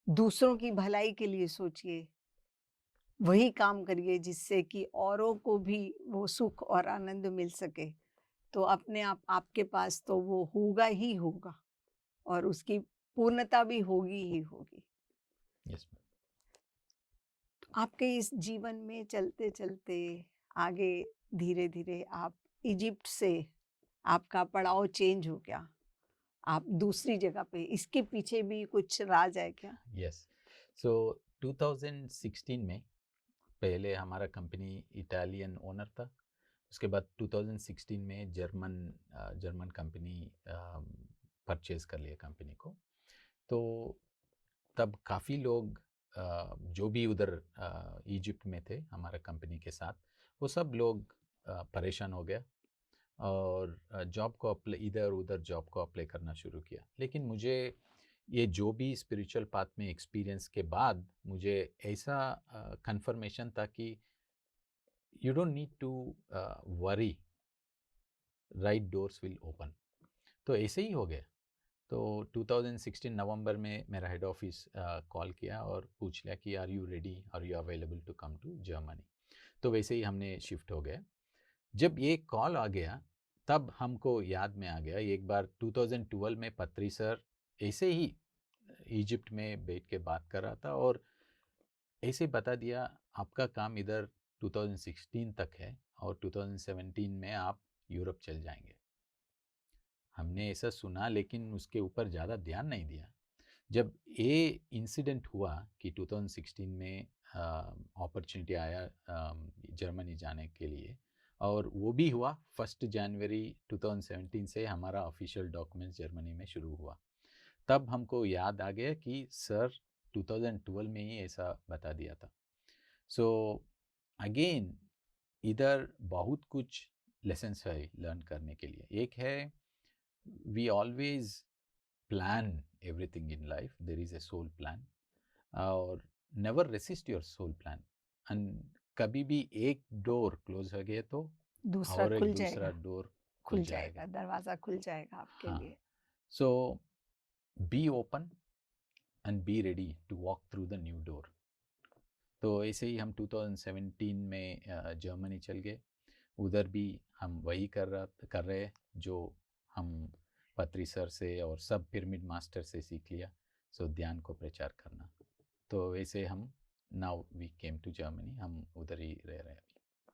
[SPEAKER 2] दूसरों की भलाई के लिए सोचिए, वही काम करिए जिससे कि औरों को भी वो सुख और आनंद मिल सके, तो अपने आप आपके पास तो वो होगा ही होगा और उसकी पूर्णता भी होगी ही होगी।
[SPEAKER 1] Yes ma'am.
[SPEAKER 2] आपके इस जीवन में चलते-चलते आगे धीरे-धीरे आप इजिप्ट से आपका पड़ाव चेंज हो गया। आप दूसरी जगह पे, इसके पीछे भी कुछ राज है क्या?
[SPEAKER 1] यस। सो 2016 में पहले हमारा कंपनी इटालियन ओनर था। उसके बाद 2016 में जर्मन कंपनी परचेज कर लिया कंपनी को। तो तब काफ़ी लोग जो भी उधर इजिप्ट में थे हमारा कंपनी के साथ, वो सब लोग परेशान हो गया और जॉब को अप्लाई, इधर उधर जॉब को अप्लाई करना शुरू किया। लेकिन मुझे ये जो भी स्पिरिचुअल पाथ में एक्सपीरियंस के बाद मुझे ऐसा कंफर्मेशन था कि you don't need to worry, right doors will open. तो ऐसे ही हो गया। तो 2016 नवंबर में मेरा हेड ऑफिस कॉल किया और पूछ लिया कि are you ready, are you available to come to Germany. तो वैसे ही हमने शिफ्ट हो गए। जब ये कॉल आ गया तब हमको याद में आ गया, एक बार 2012 में पत्री सर ऐसे ही इजिप्ट में बैठ के बात कर रहा था और ऐसे बता दिया आपका काम इधर 2016 तक है और 2017 में आप यूरोप चल जाएंगे। हमने ऐसा सुना लेकिन उसके ऊपर ज़्यादा ध्यान नहीं दिया। जब ये इंसिडेंट हुआ कि 2016 में अपॉर्चुनिटी आया जर्मनी जाने के लिए, और वो भी हुआ 1 जनवरी 2017 से हमारा ऑफिशियल डॉक्यूमेंट्स जर्मनी में शुरू हुआ। तब हमको याद आ गया कि सर 2012 में ही ऐसा बता दिया था। सो अगेन इधर बहुत कुछ लेसन्स है लर्न करने के लिए। एक है, we always plan everything in life, there is a soul plan, और never resist your soul plan. And कभी भी एक डोर क्लोज हो गया तो
[SPEAKER 2] दूसरा
[SPEAKER 1] और एक
[SPEAKER 2] खुल
[SPEAKER 1] दूसरा
[SPEAKER 2] जाएगा,
[SPEAKER 1] डोर
[SPEAKER 2] खुल
[SPEAKER 1] खुल
[SPEAKER 2] जाएगा,
[SPEAKER 1] जाएगा।
[SPEAKER 2] दरवाज़ा खुल जाएगा आपके
[SPEAKER 1] हाँ।
[SPEAKER 2] लिए।
[SPEAKER 1] So be open and be ready to walk through the new door. तो ऐसे ही हम 2017 में जर्मनी चल गए। उधर भी हम वही कर रहे जो हम पत्री सर से और सब पिरामिड मास्टर से सीख लिया। सो ध्यान को प्रचार करना। तो वैसे हम now we came to Germany, हम उधर ही रह रहे हैं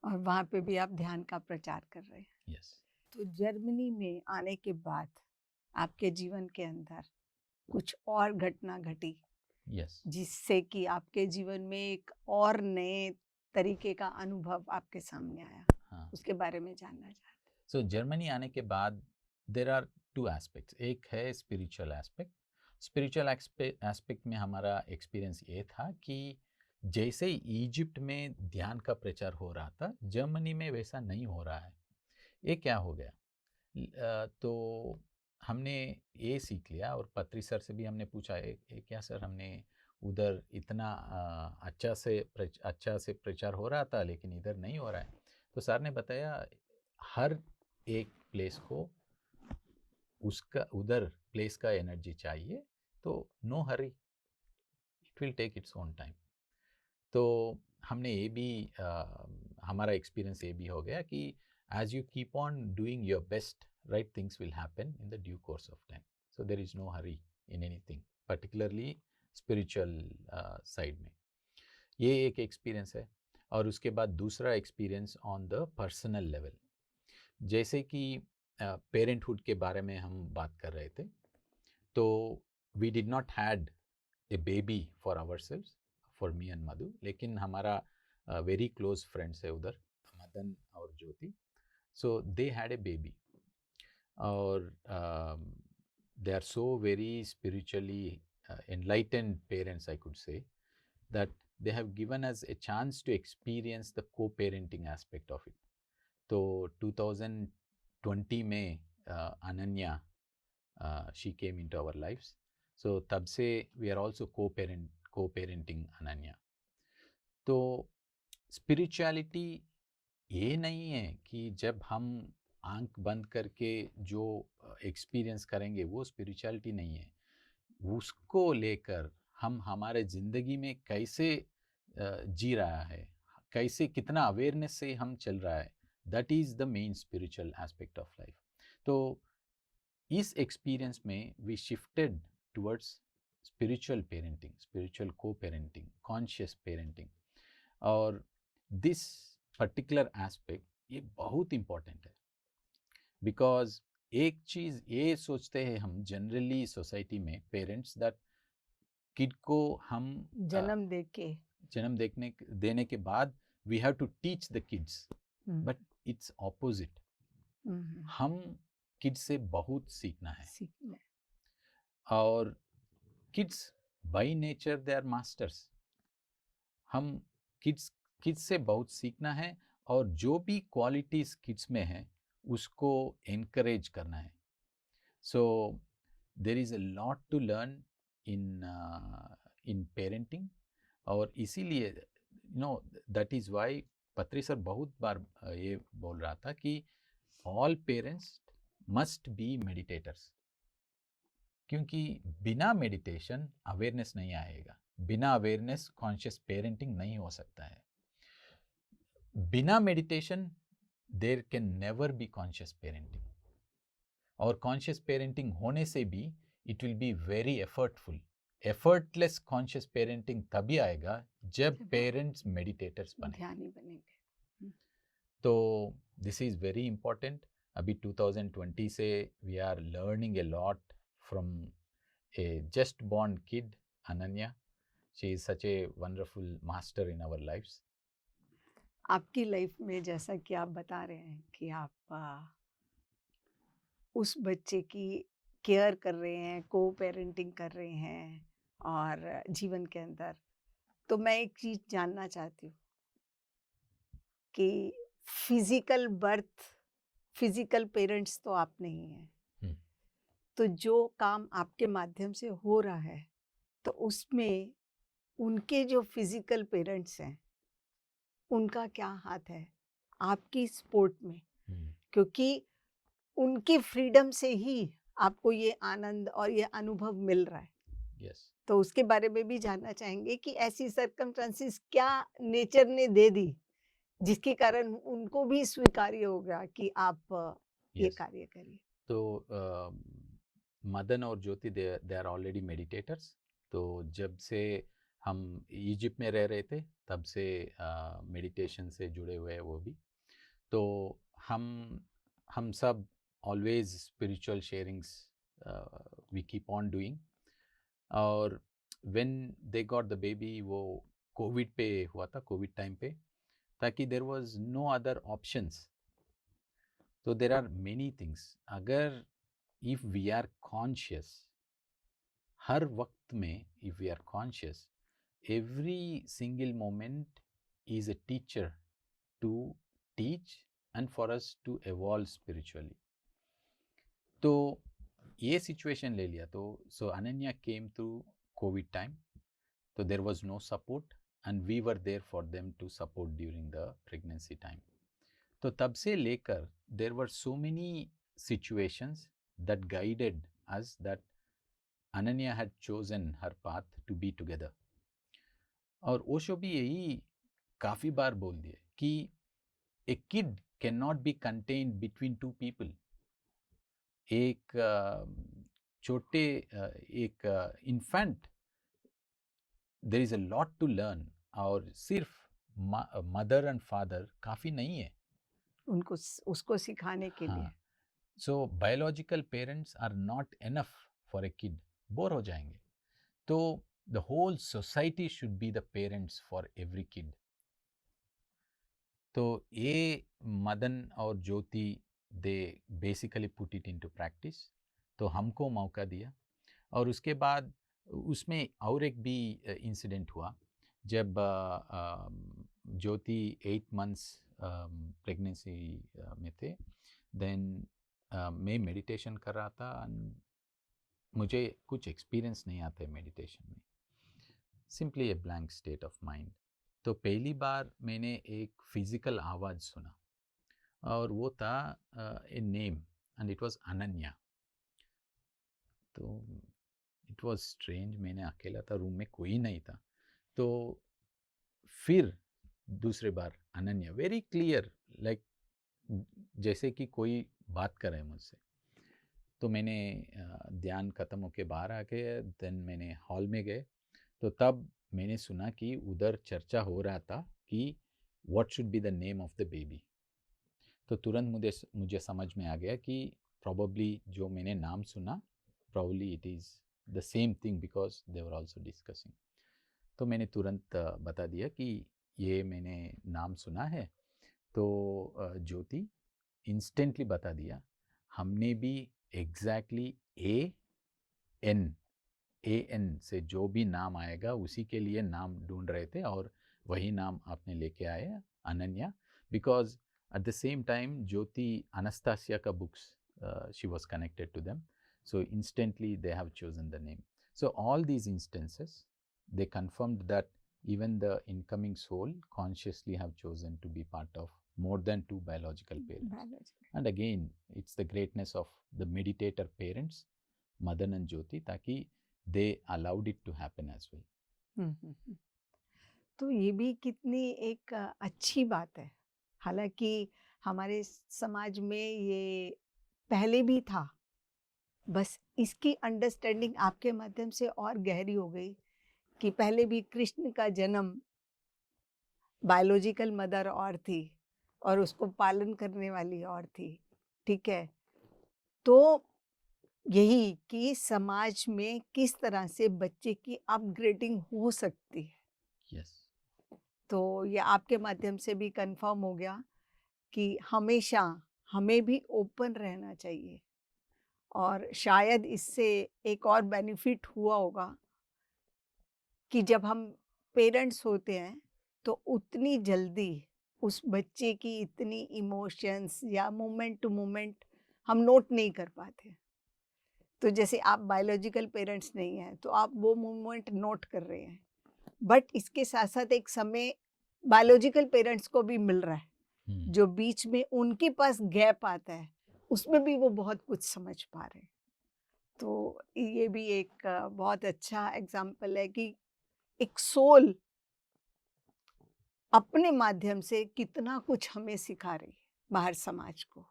[SPEAKER 2] और वहाँ पे भी आप ध्यान का प्रचार कर रहे हैं।
[SPEAKER 1] अभी। यस।
[SPEAKER 2] तो जर्मनी में आने के बाद आपके जीवन के अंदर कुछ और घटना घटी
[SPEAKER 1] यस।
[SPEAKER 2] जिससे कि आपके जीवन में एक और नए तरीके का अनुभव आपके सामने आया,
[SPEAKER 1] हाँ।
[SPEAKER 2] उसके बारे में जानना चाहते
[SPEAKER 1] सो जर्मनी आने के बाद देर आर टू एस्पेक्ट्स। एक है स्पिरिचुअल एस्पेक्ट। स्पिरिचुअल एस्पेक्ट में हमारा एक्सपीरियंस ये था कि जैसे ही इजिप्ट में ध्यान का प्रचार हो रहा था, जर्मनी में वैसा नहीं हो रहा है। ये क्या हो गया? तो हमने ये सीख लिया और पत्री सर से भी हमने पूछा, ये क्या सर, हमने उधर इतना अच्छा से प्रचार हो रहा था लेकिन इधर नहीं हो रहा है। तो सर ने बताया, हर एक प्लेस को उसका उधर प्लेस का एनर्जी चाहिए, तो no hurry, it will take its own time. तो हमने ये भी हमारा एक्सपीरियंस ये भी हो गया कि as you keep on doing your best, right things will happen in the due course of time. So there is no hurry in anything, particularly spiritual side में। ये एक एक्सपीरियंस है। और उसके बाद दूसरा experience on the personal level, जैसे कि पेरेंटहुड के बारे में हम बात कर रहे थे, तो we did not had a baby for our selves, for me and Madhu, लेकिन हमारा वेरी क्लोज फ्रेंड्स है उधर, मदन और ज्योति। So they had a baby, or they are so very spiritually enlightened parents, I could say, that they have given us a chance to experience the co-parenting aspect of it. So 2020 में Ananya, she came into our lives. So तब से we are also co-parenting Ananya. तो spirituality ये नहीं है कि जब हम आंख बंद करके जो एक्सपीरियंस करेंगे वो स्पिरिचुअलिटी नहीं है। उसको लेकर हम हमारे ज़िंदगी में कैसे जी रहा है, कैसे कितना अवेयरनेस से हम चल रहा है, that is the main spiritual aspect of life. तो इस एक्सपीरियंस में we shifted towards spiritual parenting, spiritual को पेरेंटिंग, कॉन्शियस पेरेंटिंग। और दिस पर्टिकुलर एस्पेक्ट ये बहुत इम्पॉर्टेंट है, बिकॉज एक चीज़ ये सोचते हैं हम जनरली सोसाइटी में पेरेंट्स, दैट किड को हम जन्म देने के बाद we have to teach the kids, but it's opposite. हम किड्स से बहुत सीखना है, और kids by nature they are masters. हम किड्स से बहुत सीखना है, और जो भी क्वालिटीज़ किड्स में है उसको एनकरेज करना है। So there is a lot to learn in parenting. और इसीलिए that is why Patri sir बहुत बार ये बोल रहा था कि all parents must be meditators, क्योंकि बिना मेडिटेशन अवेयरनेस नहीं आएगा, बिना अवेयरनेस कॉन्शियस पेरेंटिंग नहीं हो सकता है। बिना meditation there can never be conscious parenting, और कॉन्शियस पेरेंटिंग होने से भी it will be very effortful. Effortless conscious parenting तभी आएगा जब पेरेंट्स मेडिटेटर्स बनेंगे। तो दिस इज़ वेरी इंपॉर्टेंट। अभी 2020 से we are learning a lot from a just born kid, Ananya. She is such a wonderful master in our lives.
[SPEAKER 2] आपकी life में जैसा कि आप बता रहे हैं कि आप उस बच्चे की केयर कर रहे हैं, को पेरेंटिंग कर रहे हैं और जीवन के अंदर, तो मैं एक चीज़ जानना चाहती हूँ कि फिजिकल बर्थ, फिजिकल पेरेंट्स तो आप नहीं हैं, तो जो काम आपके माध्यम से हो रहा है तो उसमें उनके जो फिजिकल पेरेंट्स हैं उनका क्या हाथ है आपकी सपोर्ट में? क्योंकि उनकी फ्रीडम से ही आपको ये आनंद और ये अनुभव मिल रहा है।
[SPEAKER 1] Yes.
[SPEAKER 2] तो उसके बारे में भी जानना चाहेंगे कि ऐसी सर्कमस्टेंसेस क्या नेचर ने दे दी जिसके कारण उनको भी स्वीकार्य हो गया कि आप ये कार्य करिए।
[SPEAKER 1] तो मदन और Jyoti they are already meditators. तो जब से हम इजिप्ट में रह रहे थे तब से मेडिटेशन से जुड़े हुए हैं वो भी। तो हम हम सब always spiritual sharings we keep on doing, और when they got the baby, वो कोविड पे हुआ था, कोविड टाइम पे, ताकि there was no other options. तो देर आर मेनी थिंग्स. अगर इफ वी आर कॉन्शियस, हर वक्त में if we are conscious, every single moment is a teacher to teach and for us to evolve spiritually. तो ये situation ले लिया. तो so Ananya came through Covid time, तो there was no support and we were there for them to support during the pregnancy time. तो तब से लेकर there were so many situations that guided us, that Ananya had chosen her path to be together. और ओशो भी यही काफ़ी बार बोल दिए कि a kid can not be contained between two people. एक छोटे एक infant, there is a lot to learn, और सिर्फ मदर एंड फादर काफ़ी नहीं है
[SPEAKER 2] उनको उसको सिखाने के लिए.
[SPEAKER 1] हाँ. So biological parents are not enough for a kid. Bore हो जाएंगे. तो the whole society should be the parents for every kid. तो ये मदन और Jyoti they basically put it into practice. तो हमको मौका दिया. और उसके बाद उसमें और एक भी इंसिडेंट हुआ. जब ज्योति 8 months प्रेगनेंसी में थे, देन मैं मेडिटेशन कर रहा था. मुझे कुछ एक्सपीरियंस नहीं आता है मेडिटेशन में, simply a blank state of mind. तो पहली बार मैंने एक फिजिकल आवाज़ सुना, और वो था a name, and it was Ananya. तो इट वाज स्ट्रेंज. मैंने अकेला था, रूम में कोई नहीं था. तो फिर दूसरे बार अनन्या, वेरी क्लियर, लाइक जैसे कि कोई बात कर रहा है मुझसे. तो मैंने ध्यान ख़त्म होके बाहर आ गए. देन मैंने हॉल में गए. तो तब मैंने सुना कि उधर चर्चा हो रहा था कि what should be the name of the baby. तो तुरंत मुझे समझ में आ गया कि प्रॉबली जो मैंने नाम सुना, probably it is the same thing, because they were also discussing. तो मैंने तुरंत बता दिया कि ये मैंने नाम सुना है. तो ज्योति इंस्टेंटली बता दिया. हमने भी एग्जैक्टली AN से जो भी नाम आएगा उसी के लिए नाम ढूंढ रहे थे, और वही नाम आपने लेके आए, Ananya. Because at the same time, Jyoti Anastasia ka books, she was connected to them. So instantly they have chosen the name. So all these instances, they confirmed that even the incoming soul consciously have chosen to be part of more than two biological parents. And again, it's the greatness of the meditator parents, Madan and Jyoti, ताकि they allowed it to happen as well.
[SPEAKER 2] तो ये भी कितनी एक अच्छी बात है. हालांकि हमारे समाज में ये पहले भी था, बस इसकी अंडरस्टैंडिंग आपके माध्यम से और गहरी हो गई कि पहले भी कृष्ण का जन्म बायोलॉजिकल मदर और थी और उसको पालन करने वाली और थी. ठीक है. तो यही कि समाज में किस तरह से बच्चे की अपग्रेडिंग हो सकती है.
[SPEAKER 1] Yes.
[SPEAKER 2] तो ये आपके माध्यम से भी कंफर्म हो गया कि हमेशा हमें भी ओपन रहना चाहिए. और शायद इससे एक और बेनिफिट हुआ होगा कि जब हम पेरेंट्स होते हैं तो उतनी जल्दी उस बच्चे की इतनी इमोशंस या मोमेंट टू मोमेंट हम नोट नहीं कर पाते. तो जैसे आप बायोलॉजिकल पेरेंट्स नहीं हैं तो आप वो मोमेंट नोट कर रहे हैं, बट इसके साथ साथ एक समय बायोलॉजिकल पेरेंट्स को भी मिल रहा है जो बीच में उनके पास गैप आता है, उसमें भी वो बहुत कुछ समझ पा रहे हैं. तो ये भी एक बहुत अच्छा एग्जाम्पल है कि एक सोल अपने माध्यम से कितना कुछ हमें सिखा रही है बाहर समाज को.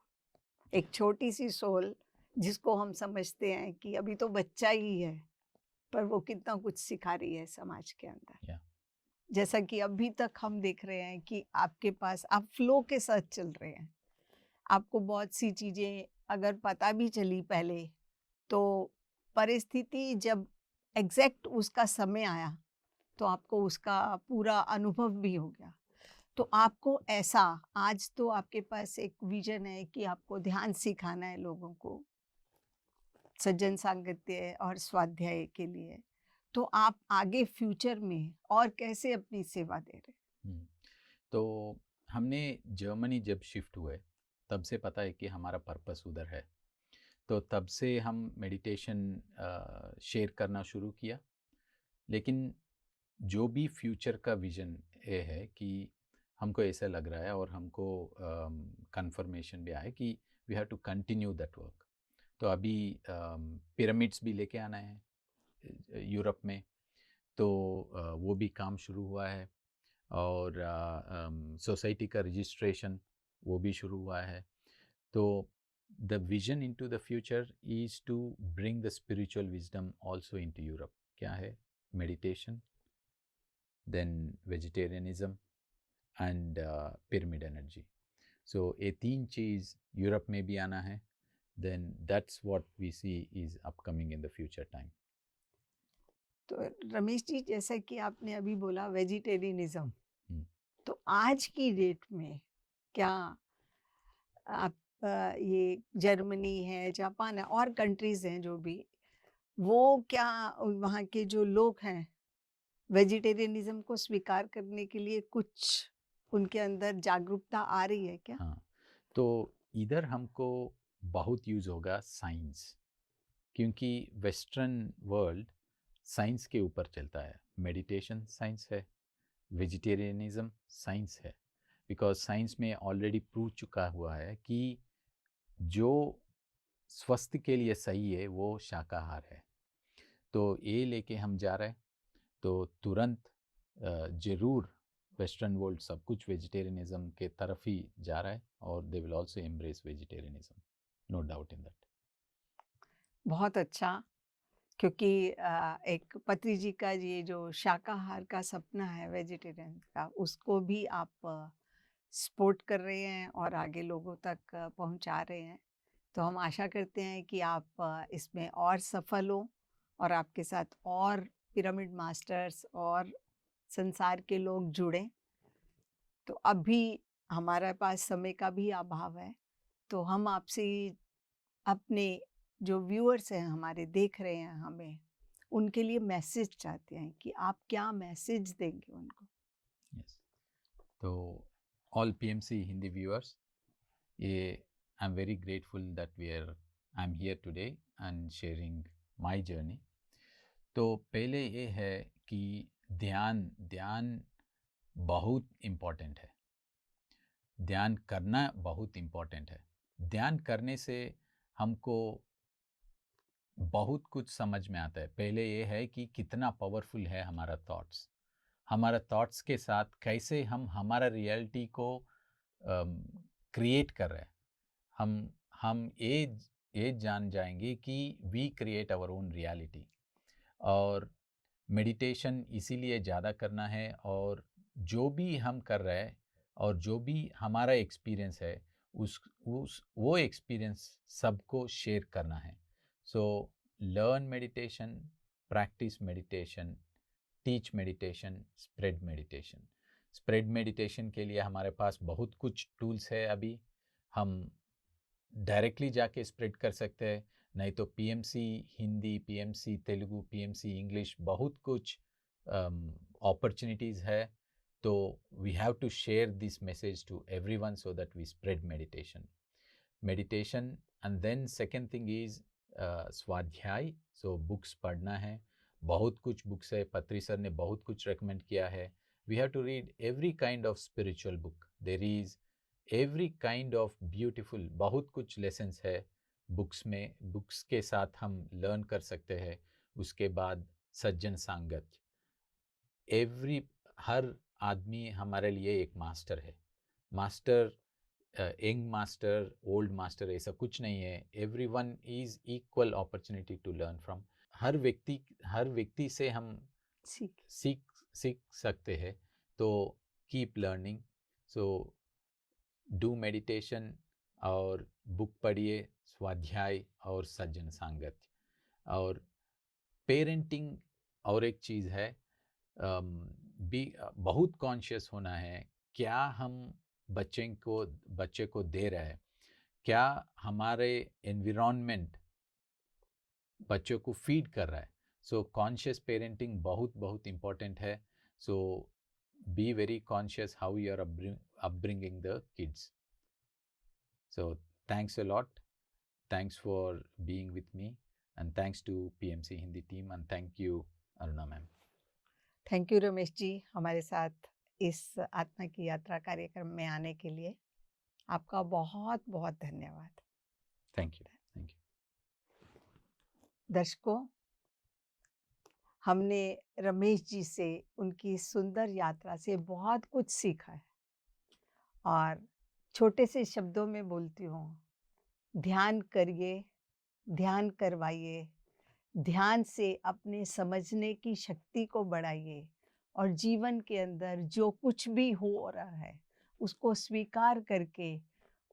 [SPEAKER 2] एक छोटी सी सोल जिसको हम समझते हैं कि अभी तो बच्चा ही है, पर वो कितना कुछ सिखा रही है समाज के अंदर.
[SPEAKER 1] Yeah.
[SPEAKER 2] जैसा कि अभी तक हम देख रहे हैं कि आपके पास आप फ्लो के साथ चल रहे हैं. आपको बहुत सी चीज़ें अगर पता भी चली पहले, तो परिस्थिति जब एग्ज़ैक्ट उसका समय आया, तो आपको उसका पूरा अनुभव भी हो गया। तो आपको ऐसा आज तो आपके पास एक विज़न है कि आपको ध्यान सिखाना है लोगों को, सज्जन सांगत्य और स्वाध्याय के लिए। तो आप आगे फ्यूचर में और कैसे अपनी सेवा दे रहे हैं?
[SPEAKER 1] हम्म, तो हमने जर्मनी जब शिफ्ट हुए तब से पता है कि हमारा पर्पस उधर है। तो तब से हम मेडिटेशन शेयर करना शुरू किया। लेकिन जो भी फ्यूचर का विजन ये है कि हमको ऐसा लग रहा है और हमको कंफर्मेशन भी आया कि we have to continue that work. तो अभी पिरामिड्स भी लेके आना है यूरोप में। तो वो भी काम शुरू हुआ है। और सोसाइटी का रजिस्ट्रेशन वो भी शुरू हुआ है। तो the vision into the future is to bring the spiritual wisdom also into Europe. क्या है? Meditation, then vegetarianism and pyramid energy. So ये तीन चीज़ यूरोप में भी आना है। Then that's what we see is upcoming in the future time.
[SPEAKER 2] तो रमेश जी, जैसा कि आपने अभी बोला वेजिटेरियनिज्म, तो आज की डेट में क्या आप ये जर्मनी है, जापान है और कंट्रीज़ हैं जो भी, वो क्या वहाँ के जो लोग हैं वेजिटेरियनिज्म को स्वीकार करने के लिए कुछ उनके अंदर जागरूकता आ रही है क्या?
[SPEAKER 1] हाँ, तो इधर हमको बहुत यूज़ होगा साइंस, क्योंकि वेस्टर्न वर्ल्ड साइंस के ऊपर चलता है। मेडिटेशन साइंस है, वेजिटेरियनिज्म साइंस है। बिकॉज साइंस में ऑलरेडी प्रूव चुका हुआ है कि जो स्वास्थ्य के लिए सही है वो शाकाहार है। तो ये लेके हम जा रहे हैं। तो तुरंत ज़रूर वेस्टर्न वर्ल्ड सब कुछ वेजिटेरियनिज्म के तरफ ही जा रहा है और they will also embrace vegetarianism, no doubt in that.
[SPEAKER 2] बहुत अच्छा, क्योंकि एक पति जी का ये जो शाकाहार का सपना है वेजिटेरियन का, उसको भी आप सपोर्ट कर रहे हैं और आगे लोगों तक पहुंचा रहे हैं। तो हम आशा करते हैं कि आप इसमें और सफल हो और आपके साथ और पिरामिड मास्टर्स और संसार के लोग जुड़ें। तो अभी हमारे पास समय का भी अभाव है, तो हम आपसे अपने जो व्यूअर्स हैं हमारे, देख रहे हैं हमें, उनके लिए मैसेज चाहते हैं कि आप क्या मैसेज देंगे उनको?
[SPEAKER 1] यस, तो ऑल पीएमसी हिंदी व्यूअर्स, ये I am very grateful that I am here today and sharing my journey. तो पहले ये है कि ध्यान ध्यान बहुत इम्पोर्टेंट है। ध्यान करना बहुत इम्पोर्टेंट है। ध्यान करने से हमको बहुत कुछ समझ में आता है। पहले ये है कि कितना पावरफुल है हमारा थॉट्स। हमारा थॉट्स के साथ कैसे हम हमारा रियलिटी को क्रिएट कर रहे हैं। हम ये जान जाएंगे कि we create our own reality. और मेडिटेशन इसीलिए ज़्यादा करना है। और जो भी हम कर रहे हैं और जो भी हमारा एक्सपीरियंस है उस वो एक्सपीरियंस सबको शेयर करना है। So learn meditation, practice meditation, teach meditation, spread meditation. Spread meditation के लिए हमारे पास बहुत कुछ टूल्स है। अभी हम डायरेक्टली जाके स्प्रेड कर सकते हैं, नहीं तो PMC Hindi, PMC Telugu, PMC English, बहुत कुछ अपॉर्चुनिटीज़ है। तो we have to share this message to everyone so that we spread meditation. And then second thing is स्वाध्याय। सो बुक्स पढ़ना है। बहुत कुछ बुक्स है, पत्री सर ने बहुत कुछ रेकमेंड किया है। We have to read every kind of spiritual book. There is every kind of beautiful, बहुत कुछ लेसन्स है बुक्स में। बुक्स के साथ हम लर्न कर सकते हैं। उसके बाद सज्जन सांगत। एवरी हर आदमी हमारे लिए एक मास्टर है। Master, young master, old master, ऐसा कुछ नहीं है। Every one is equal opportunity to learn from. हर व्यक्ति से हम
[SPEAKER 2] ठीक।
[SPEAKER 1] सीख सीख सकते हैं। तो keep learning. So do meditation, और बुक पढ़िए, स्वाध्याय और सज्जन सांगत। और पेरेंटिंग और एक चीज़ है, भी बहुत कॉन्शियस होना है, क्या हम बच्चे को दे रहे हैं, क्या हमारे एनवायरनमेंट बच्चों को फीड कर रहा है। सो कॉन्शियस पेरेंटिंग बहुत बहुत इम्पोर्टेंट है। So be very conscious how you are upbringing the kids. So thanks a lot. Thanks for being with me, and thanks to PMC Hindi team, and thank you Aruna ma'am.
[SPEAKER 2] Thank you Ramesh ji, हमारे साथ इस आत्मा की यात्रा कार्यक्रम में आने के लिए आपका बहुत बहुत धन्यवाद।
[SPEAKER 1] Thank you. Thank you.
[SPEAKER 2] दर्शकों, हमने रमेश जी से उनकी सुंदर यात्रा से बहुत कुछ सीखा है। और छोटे से शब्दों में बोलती हूँ, ध्यान करिए, ध्यान करवाइए, ध्यान से अपने समझने की शक्ति को बढ़ाइए और जीवन के अंदर जो कुछ भी हो रहा है उसको स्वीकार करके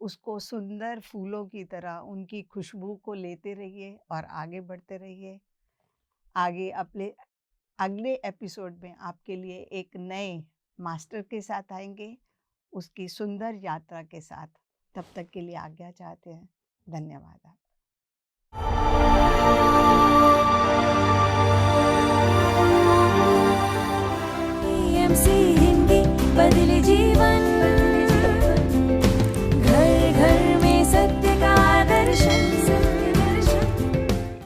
[SPEAKER 2] उसको सुंदर फूलों की तरह उनकी खुशबू को लेते रहिए और आगे बढ़ते रहिए। आगे अपने अगले एपिसोड में आपके लिए एक नए मास्टर के साथ आएंगे, उसकी सुंदर यात्रा के साथ। तब तक के लिए आज्ञा चाहते हैं। धन्यवाद।
[SPEAKER 3] PMC